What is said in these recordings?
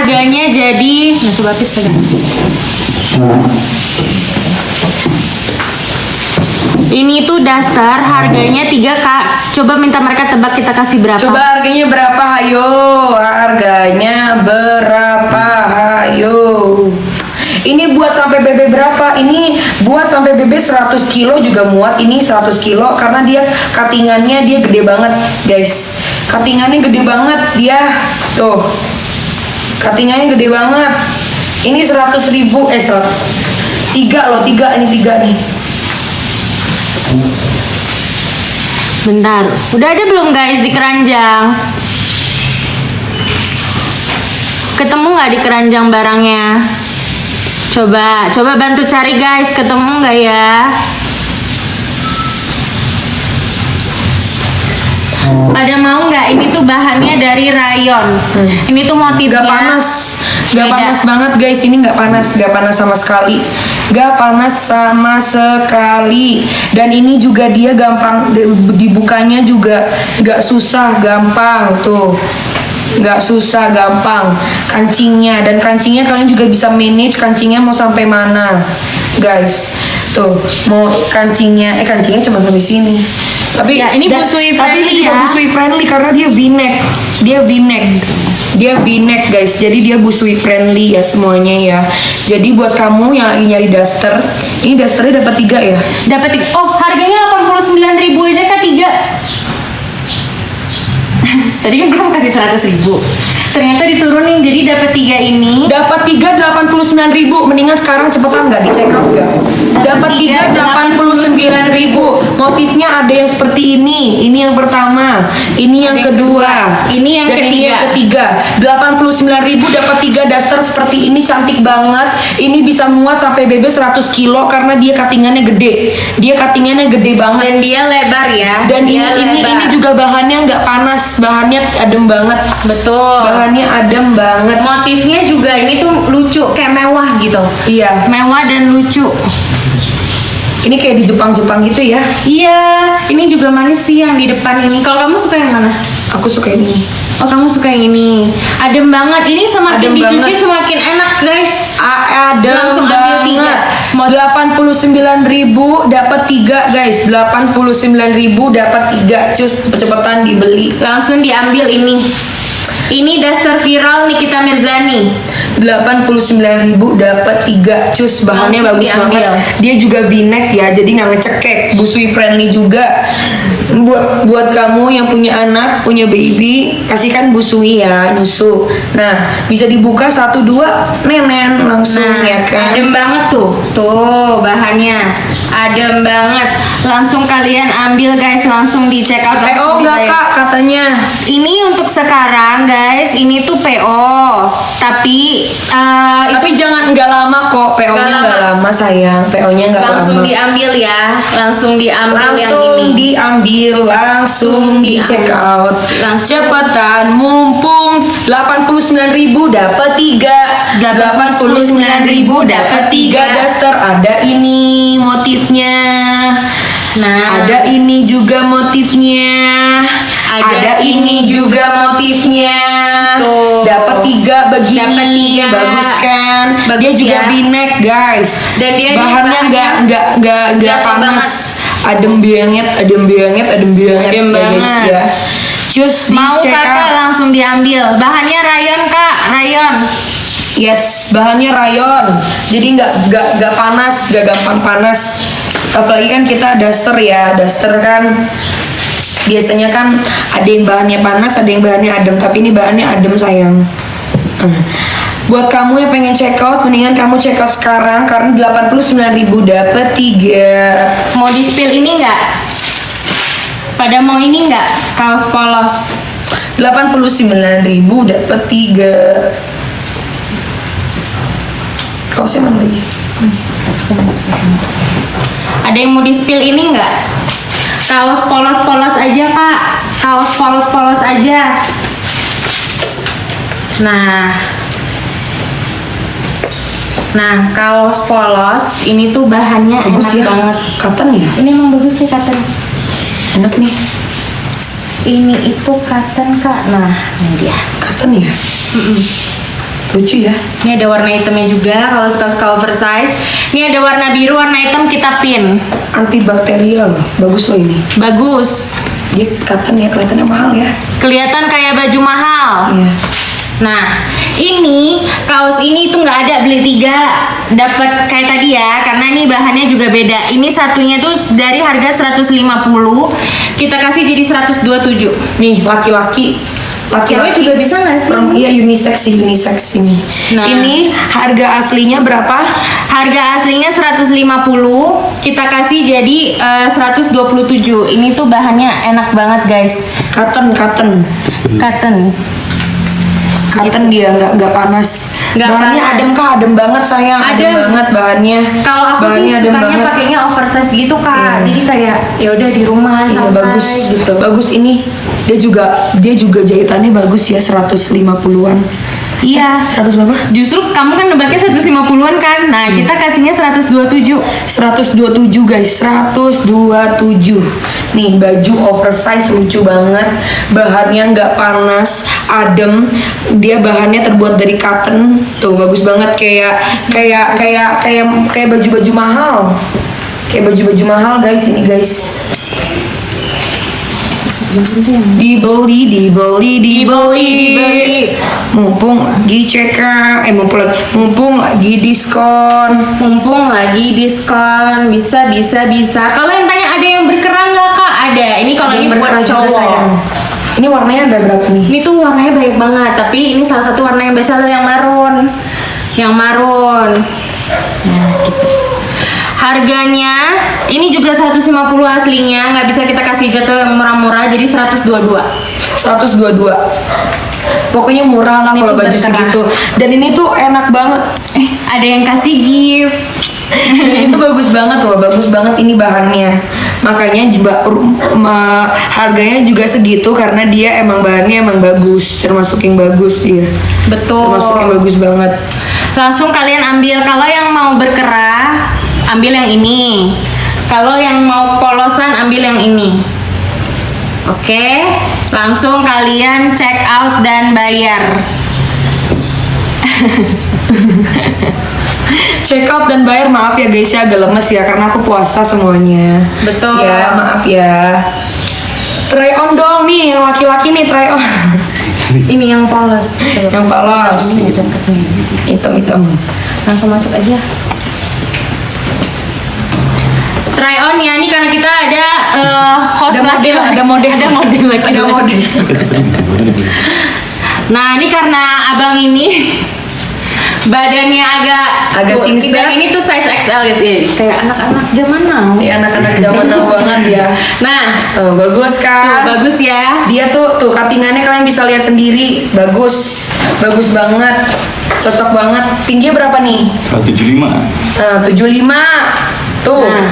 harganya jadi, nah coba Pis pegang. Ini tuh daster, harganya 3 Kak. Coba minta mereka tebak, kita kasih berapa? Coba harganya berapa, hayo? Harganya berapa, hayo? Ini buat sampai BB berapa? Ini buat sampai BB 100 kilo juga muat. Ini 100 kilo karena dia cuttingannya dia gede banget, guys. Cuttingannya gede banget dia. Tuh. Cuttingannya gede banget. Ini 100.000 3 loh, 3 ini 3 nih. Bentar, udah ada belum guys di keranjang? Ketemu nggak di keranjang barangnya? Coba bantu cari guys, ketemu nggak ya? Pada mau nggak? Ini tuh bahannya dari rayon. Ini tuh motifnya. Gak panas, gak panas banget guys. Ini gak panas sama sekali. Gak panas sama sekali. Dan ini juga dia gampang dibukanya juga gak susah, gampang tuh. Gak susah, gampang kancingnya. Dan kancingnya kalian juga bisa manage kancingnya mau sampai mana, guys. Tuh, mau kancingnya cuma sampai sini. Tapi ya, ini busui friendly ya. Busui friendly karena dia V-neck. Dia V-neck guys. Jadi dia busui friendly ya semuanya ya. Jadi buat kamu yang lagi nyari daster, ini dasternya dapat 3 ya? Dapat 3. Oh, harganya 89.000 aja Kak 3. Tadi kan kita kasih 100.000. Ternyata diturunin jadi dapat 3 ini. Dapat 3 89.000. Mendingan sekarang cepetan nggak dicek out nggak? Dapat 3 89.000. Motifnya ada yang seperti ini. Ini yang pertama. Ini yang kedua. Ini yang ketiga. 89.000 dapat 3 daster seperti ini, cantik banget. Ini bisa muat sampai BB 100 kilo karena dia cuttingannya gede. Dia cuttingannya gede banget. Dan dia lebar ya. Dan dia ini juga bahannya nggak panas, bahannya adem banget. Betul. Bahannya adem banget. Motifnya juga ini tuh lucu, kayak mewah gitu. Iya. Mewah dan lucu. Ini kayak di Jepang-Jepang gitu ya. Iya. Ini juga manis sih yang di depan ini. Kalau kamu suka yang mana? Aku suka ini. Oh, kamu suka yang ini. Adem banget. Ini semakin Adem dicuci banget. semakin enak, guys. Adem Langsung ambil 3. Mau 89.000 dapat 3 guys. 89.000 dapat 3. Cus cepet-cepetan dibeli. Langsung diambil ini. Ini daster viral Nikita Mirzani. 89.000 dapat 3. Cus bahannya Langsung bagus diambil. banget. Dia juga V-neck ya, jadi nggak ngecekek. Busui friendly juga. Buat kamu yang punya anak, punya baby, kasihkan busui ya, nyusu. Nah, bisa dibuka 1 2 nenen langsung ya kan. Adem banget tuh. Tuh bahannya. Adem banget. Langsung kalian ambil guys, langsung di check out. PO nggak Kak katanya? Ini untuk sekarang guys, ini tuh PO. Tapi Jangan nggak lama kok. PO-nya nggak lama sayang. PO-nya nggak lama. langsung diambil ya. Langsung diambil yang ini. Langsung di check out. Cepetan mumpung 89.000 dapat 3. 89.000 dapat 3 daster. Ada ini motifnya. Nah, Ada ini juga motifnya. Ada ini juga motifnya. Tuh. Dapat 3 begini. Dapat 3. Bagus kan? Bagus Dia juga ya. V-neck guys. Dan dia bahannya nggak jatuh panas. Adem banget ya guys ya. Cus mau dicek kakak out. langsung diambil. Bahannya rayon Kak, rayon. Yes, bahannya rayon. Jadi nggak panas, nggak gampang panas. Apalagi kan kita daster ya, daster kan biasanya kan ada yang bahannya panas, ada yang bahannya adem. Tapi ini bahannya adem sayang. Buat kamu yang pengen check out, mendingan kamu check out sekarang karena 89.000 dapat 3. Mau di spill ini nggak? Pada mau ini nggak? Kaos polos. 89.000 dapat 3. Kaosnya mana lagi? Ada yang mau di spill ini nggak? Kaos polos-polos aja Kak. Kaos polos-polos aja. Nah, kaos polos ini tuh bahannya Bagus enak ya, banget. cotton ya? Ini emang bagus nih cotton. Enak nih. Ini itu cotton Kak. Nah, ini dia. Cotton ya? Lucu ya. Ini ada warna hitamnya juga kalau suka-suka oversize. Ini ada warna biru, warna hitam kita pin. Antibakterial loh. Bagus loh ini. Bagus. Dia cotton ya, kelihatannya mahal ya. Kelihatan kayak baju mahal. Iya. Nah, ini kaos ini tuh nggak ada beli 3 dapat kayak tadi ya, karena ini bahannya juga beda. Ini satunya tuh dari harga 150 kita kasih jadi 127. Nih, laki-laki. Cewek juga bisa nggak sih? Iya, unisex ini. Nah. Ini harga aslinya berapa? Harga aslinya 150, kita kasih jadi 127. Ini tuh bahannya enak banget, guys. Cotton. Cotton. Cotton dia nggak panas. Nggak Bahannya panas. adem kak, adem banget sayang. Adem banget bahannya. Kalau aku Bahannya sih adem sukanya banget. pakainya oversize gitu, Kak. Iya. Jadi kayak ya udah di rumah Iya, santai bagus gitu. Bagus ini. Dia juga jahitannya bagus ya, 150-an. Iya. 100 berapa? Justru kamu kan nebaknya 150-an kan? Nah, kita kasihnya 127. 127 guys, 127. Nih baju oversize lucu banget, bahannya nggak panas, adem. Dia bahannya terbuat dari cotton, tuh bagus banget kayak baju-baju mahal, kayak baju-baju mahal guys ini guys. Dibeli. Mumpung lagi mumpung lagi diskon. Mumpung lagi diskon, bisa. Kalau yang tanya ada yang berkerang nggak, Kak? Ada. Ini kalau ini buat Berkerah juga, cowok. sayang. Ini warnanya ada berapa nih? Ini tuh warnanya banyak banget, tapi ini salah satu warna yang bestseller yang marun. Nah, gitu. Harganya ini juga 150 aslinya, nggak bisa kita kasih jatuh yang murah-murah, jadi 122. 122. Pokoknya murah lah Ini kalau tuh baju berkerah. segitu. Dan ini tuh enak banget. Ada yang kasih gift. Itu bagus banget loh, bagus banget ini bahannya. Makanya juga harganya juga segitu karena dia emang bahannya emang bagus, termasuk yang bagus dia. Betul. Termasuk yang bagus banget. Langsung kalian ambil. Kalau yang mau berkerah, ambil yang ini. Kalau yang mau polosan, ambil yang ini. Oke, langsung kalian check out dan bayar. Check out dan bayar, maaf ya guys ya, agak lemes ya karena aku puasa semuanya. Betul. Ya, maaf ya. Try on dong nih, yang laki-laki nih try on. Ini yang polos. Yang polos. Ini jangkut nih. Hitam-hitam. Langsung masuk aja. Try on ya, ini karena kita ada host Ada model, laki-laki. ada model. Ada model laki-laki. Ada model. Nah, ini karena abang ini badannya agak singset. Yang ini tuh size XL gitu ya. Kayak anak-anak zaman now. Iya, anak-anak zaman now banget ya. Nah, Bagus tuh kan? bagus ya. Dia tuh cuttingannya kalian bisa lihat sendiri, bagus banget, cocok banget. Tingginya berapa nih? 175. 75. Tuh. Nah,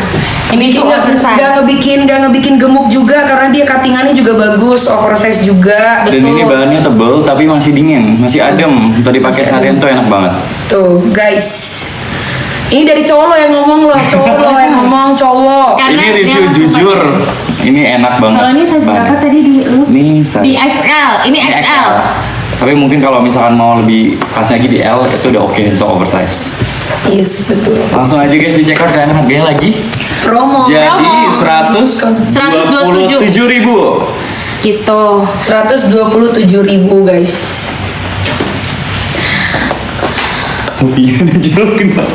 ini tuh oversize. Gak ngebikin gemuk juga karena dia cuttingannya juga bagus, oversize juga. Dan ini bahannya tebel tapi masih dingin, masih adem. Tadi pakai seharian tuh enak banget. Tuh, guys. Ini dari cowok lo yang ngomong loh, cowok. Karena ini review dia langsung jujur, ini enak banget. Kalau ini size berapa Banget. tadi di lu? Ini size. Di XL. Ini XL. Tapi mungkin kalau misalkan mau lebih pas lagi di L itu udah oke untuk oversize. Yes, betul. Langsung aja guys di check out karena harganya lagi. Promo. Jadi Promo. 127.000. Gitu. 127.000 guys. Tapi ada jorokin Pak.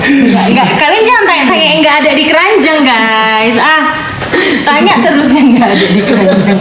Enggak, kalian jangan tanya-tanya yang nggak ada di keranjang, guys. Tanya terus yang nggak ada di keranjang.